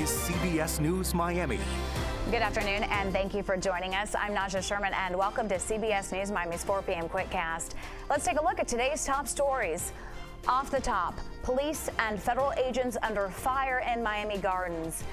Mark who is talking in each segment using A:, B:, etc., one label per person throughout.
A: is CBS News Miami.
B: Good afternoon, and thank you for joining us. I'm Naja Sherman, and welcome to CBS News Miami's 4 p.m. Quickcast. Let's take a look at today's top stories. Off the top, police and federal agents under fire in Miami Gardens.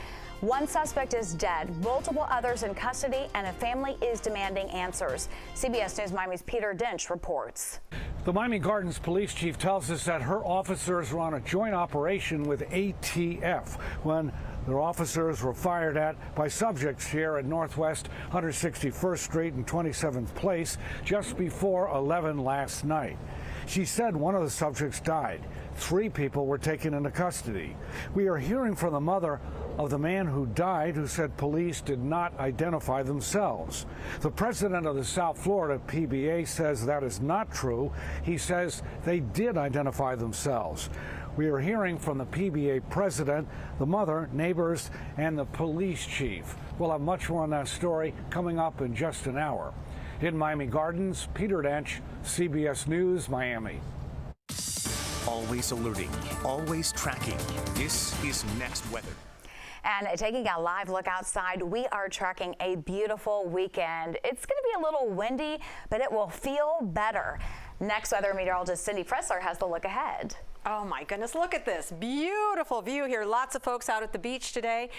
B: One suspect is dead, multiple others in custody, and a family is demanding answers. CBS News Miami's Peter Dinch reports.
C: The Miami Gardens police chief tells us that her officers were on a joint operation with ATF when their officers were fired at by subjects here at Northwest 161st Street and 27th Place just before 11 last night. She said one of the subjects died. 3 people were taken into custody. We are hearing from the mother of the man who died, who said police did not identify themselves. The president of the South Florida PBA says that is not true. He says they did identify themselves. We are hearing from the PBA president, the mother, neighbors, and the police chief. We'll have much more on that story coming up in just an hour. In Miami Gardens, Peter Dench, CBS News, Miami.
A: Always alerting, always tracking. This is Next Weather.
B: And taking a live look outside, we are tracking a beautiful weekend. It's going to be a little windy, but it will feel better. Next Weather meteorologist Cindy Pressler has the look ahead.
D: Oh my goodness, look at this beautiful view here. Lots of folks out at the beach today.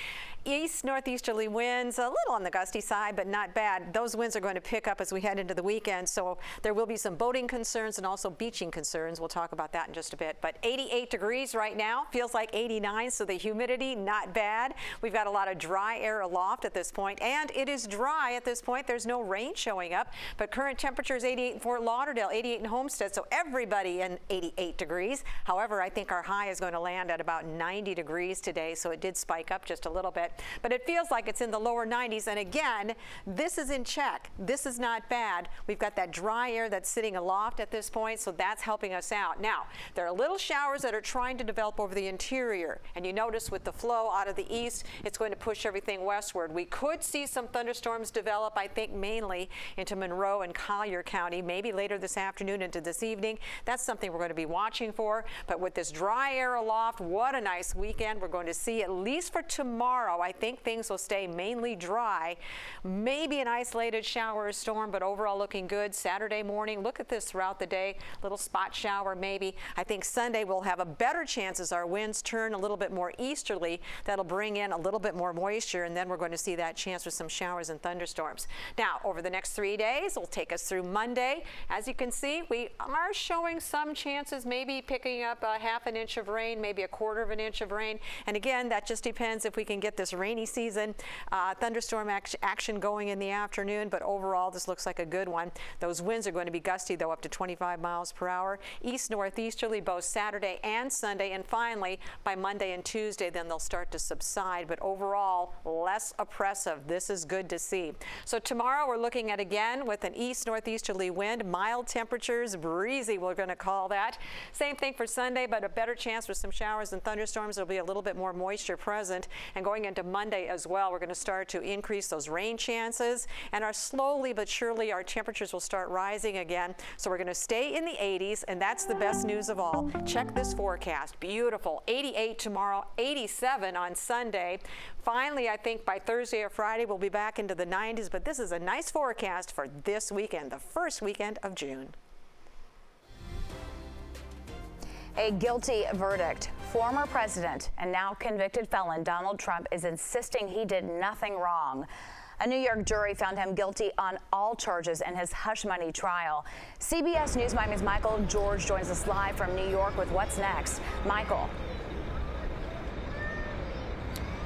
D: East northeasterly winds, a little on the gusty side, but not bad. Those winds are going to pick up as we head into the weekend, so there will be some boating concerns and also beaching concerns. We'll talk about that in just a bit. But 88 degrees right now, feels like 89, so the humidity not bad. We've got a lot of dry air aloft at this point, and it is dry at this point. There's no rain showing up, but current temperature is 88 in Fort Lauderdale, 88 in Homestead, so everybody in 88 degrees. However, I think our high is going to land at about 90 degrees today, so it did spike up just a little bit. But it feels like it's in the lower 90s, and again, this is in check. This is not bad. We've got that dry air that's sitting aloft at this point, so that's helping us out. Now, there are little showers that are trying to develop over the interior, and you notice with the flow out of the east, it's going to push everything westward. We could see some thunderstorms develop, I think mainly into Monroe and Collier County, maybe later this afternoon into this evening. That's something we're going to be watching for. But with this dry air aloft, what a nice weekend we're going to see, at least for tomorrow. I think things will stay mainly dry. Maybe an isolated shower or storm, but overall looking good. Saturday morning, look at this throughout the day. Little spot shower maybe. I think Sunday we'll have a better chance as our winds turn a little bit more easterly. That'll bring in a little bit more moisture, and then we're going to see that chance for some showers and thunderstorms. Now, over the next 3 days, will take us through Monday. As you can see, we are showing some chances, maybe picking up a half an inch of rain, maybe a quarter of an inch of rain. And again, that just depends if we can get this rainy season thunderstorm action going in the afternoon. But overall, this looks like a good one. Those winds are going to be gusty, though, up to 25 miles per hour. East northeasterly both Saturday and Sunday. And finally, by Monday and Tuesday, then they'll start to subside. But overall, less oppressive. This is good to see. So tomorrow, we're looking at again with an east northeasterly wind, mild temperatures, breezy, we're going to call that. Same thing for Sunday, but a better chance for some showers and thunderstorms. There'll be a little bit more moisture present. And going into Monday as well, we're going to start to increase those rain chances. And slowly but surely, our temperatures will start rising again. So we're going to stay in the 80s, and that's the best news of all. Check this forecast. Beautiful. 88 tomorrow, 87 on Sunday. Finally, I think by Thursday or Friday, we'll be back into the 90s. But this is a nice forecast for this weekend, the first weekend of June.
B: A guilty verdict. Former president and now convicted felon Donald Trump is insisting he did nothing wrong. A New York jury found him guilty on all charges in his hush money trial. CBS News Miami's Michael George joins us live from New York with what's next. Michael.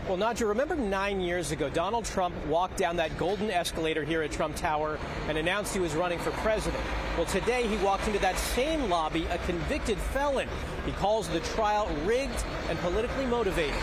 E: Well, Nadja, remember 9 years ago, Donald Trump walked down that golden escalator here at Trump Tower and announced he was running for president. Well, today he walked into that same lobby, a convicted felon. He calls the trial rigged and politically motivated.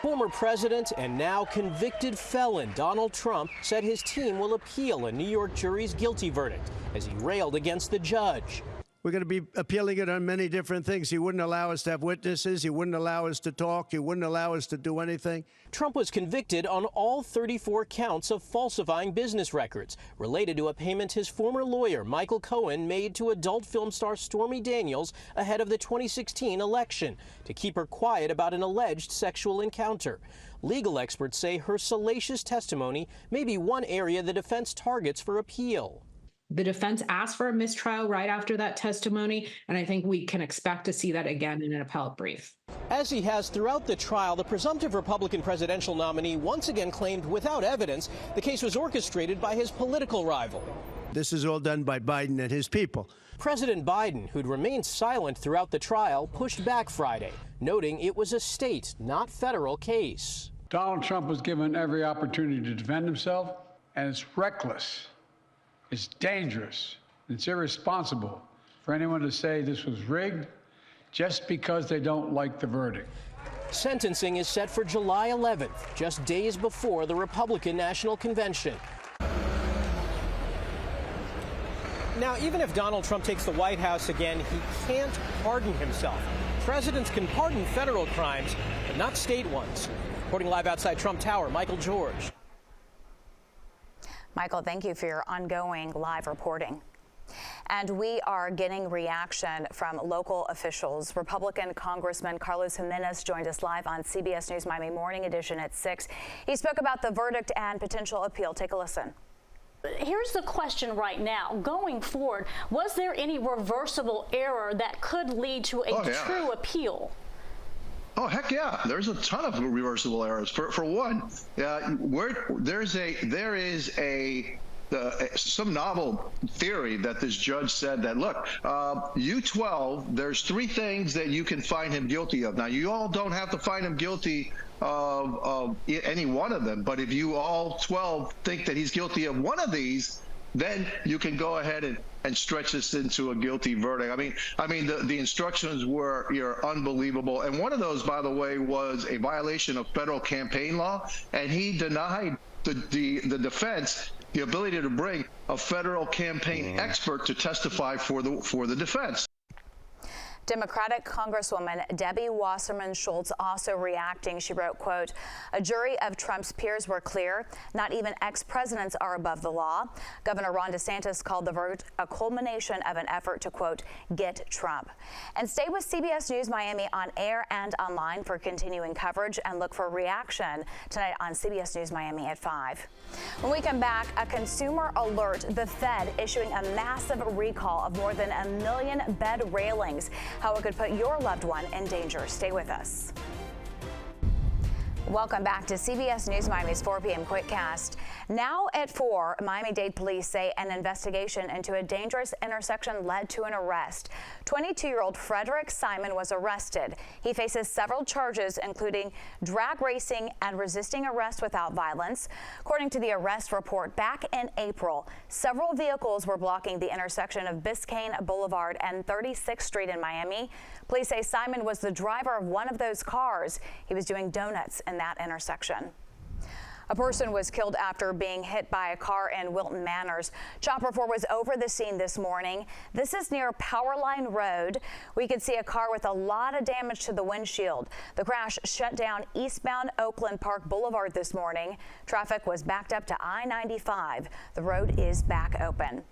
E: Former president and now convicted felon Donald Trump said his team will appeal a New York jury's guilty verdict as he railed against the judge.
F: We're going to be appealing it on many different things. He wouldn't allow us to have witnesses. He wouldn't allow us to talk. He wouldn't allow us to do anything.
E: Trump was convicted on all 34 counts of falsifying business records related to a payment his former lawyer, Michael Cohen, made to adult film star Stormy Daniels ahead of the 2016 election to keep her quiet about an alleged sexual encounter. Legal experts say her salacious testimony may be one area the defense targets for appeal.
G: The defense asked for a mistrial right after that testimony, and I think we can expect to see that again in an appellate brief.
E: As he has throughout the trial, the presumptive Republican presidential nominee once again claimed without evidence the case was orchestrated by his political rival.
F: This is all done by Biden and his people.
E: President Biden, who'd remained silent throughout the trial, pushed back Friday, noting it was a state, not federal case.
H: Donald Trump was given every opportunity to defend himself, and it's reckless. It's dangerous. It's irresponsible for anyone to say this was rigged just because they don't like the verdict.
E: Sentencing is set for July 11th, just days before the Republican National Convention. Now, even if Donald Trump takes the White House again, he can't pardon himself. Presidents can pardon federal crimes, but not state ones. Reporting live outside Trump Tower, Michael George.
B: Michael, thank you for your ongoing live reporting. And we are getting reaction from local officials. Republican Congressman Carlos Jimenez joined us live on CBS News Miami Morning Edition at 6. He spoke about the verdict and potential appeal. Take a listen.
I: Here's the question right now. Going forward, was there any reversible error that could lead to a true appeal?
J: Oh, heck yeah. There's a ton of reversible errors. For one, there is some novel theory that this judge said that, look, you 12, there's 3 things that you can find him guilty of. Now, you all don't have to find him guilty of any one of them, but if you all 12 think that he's guilty of one of these, then you can go ahead and stretch this into a guilty verdict. I mean, the instructions were unbelievable. And one of those, by the way, was a violation of federal campaign law, and he denied the defense the ability to bring a federal campaign expert to testify for the defense.
B: Democratic Congresswoman Debbie Wasserman Schultz also reacting. She wrote, quote, "A jury of Trump's peers were clear. Not even ex-presidents are above the law." Governor Ron DeSantis called the verdict a culmination of an effort to, quote, "get Trump." And stay with CBS News Miami on air and online for continuing coverage, and look for reaction tonight on CBS News Miami at 5. When we come back, a consumer alert. The Fed issuing a massive recall of more than 1 million bed railings. How it could put your loved one in danger. Stay with us. Welcome back to CBS News Miami's 4 p.m. Quickcast. Now at 4, Miami-Dade police say an investigation into a dangerous intersection led to an arrest. 22-year-old Frederick Simon was arrested. He faces several charges, including drag racing and resisting arrest without violence. According to the arrest report, back in April, several vehicles were blocking the intersection of Biscayne Boulevard and 36th Street in Miami. Police say Simon was the driver of one of those cars. He was doing donuts in that intersection. A person was killed after being hit by a car in Wilton Manors. Chopper 4 was over the scene this morning. This is near Powerline Road. We could see a car with a lot of damage to the windshield. The crash shut down eastbound Oakland Park Boulevard this morning. Traffic was backed up to I-95. The road is back open.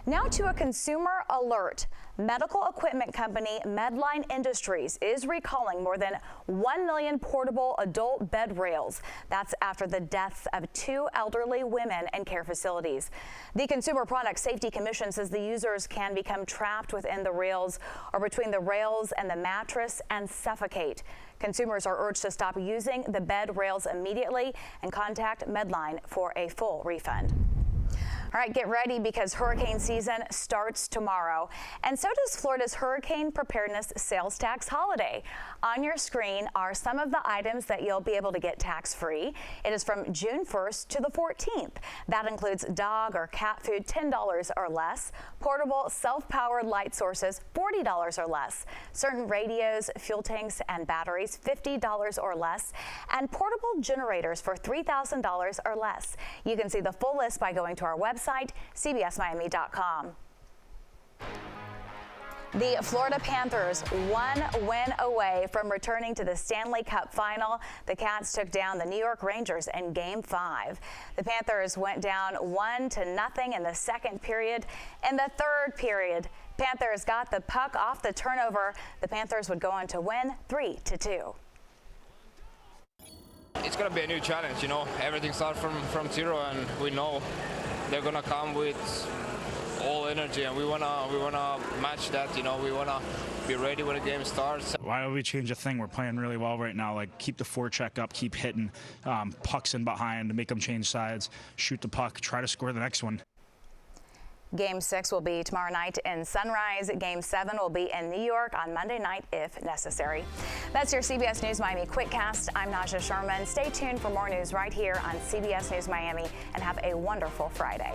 B: Now to a consumer alert. Medical equipment company Medline Industries is recalling more than 1 million portable adult bed rails. That's after the deaths of 2 elderly women in care facilities. The Consumer Product Safety Commission says the users can become trapped within the rails or between the rails and the mattress and suffocate. Consumers are urged to stop using the bed rails immediately and contact Medline for a full refund. All right, get ready because hurricane season starts tomorrow. And so does Florida's Hurricane Preparedness Sales Tax Holiday. On your screen are some of the items that you'll be able to get tax-free. It is from June 1st to the 14th. That includes dog or cat food, $10 or less. Portable self-powered light sources, $40 or less. Certain radios, fuel tanks, and batteries, $50 or less. And portable generators for $3,000 or less. You can see the full list by going to our website, cbsmiami.com. The Florida Panthers, one win away from returning to the Stanley Cup Final. The Cats took down the New York Rangers in Game 5. The Panthers went down 1-0 in the second period. In the third period, Panthers got the puck off the turnover. The Panthers would go on to win 3-2.
K: It's going to be a new challenge, you know. Everything starts from zero, and we know they're going to come with all energy, and we wanna match that. You know, we wanna be ready when the game starts.
L: Why would we change a thing? We're playing really well right now. Like, keep the forecheck up, keep hitting pucks in behind to make them change sides, shoot the puck, try to score the next one.
B: Game 6 will be tomorrow night in Sunrise. Game 7 will be in New York on Monday night if necessary. That's your CBS News Miami Quickcast. I'm Naja Sherman. Stay tuned for more news right here on CBS News Miami, and have a wonderful Friday.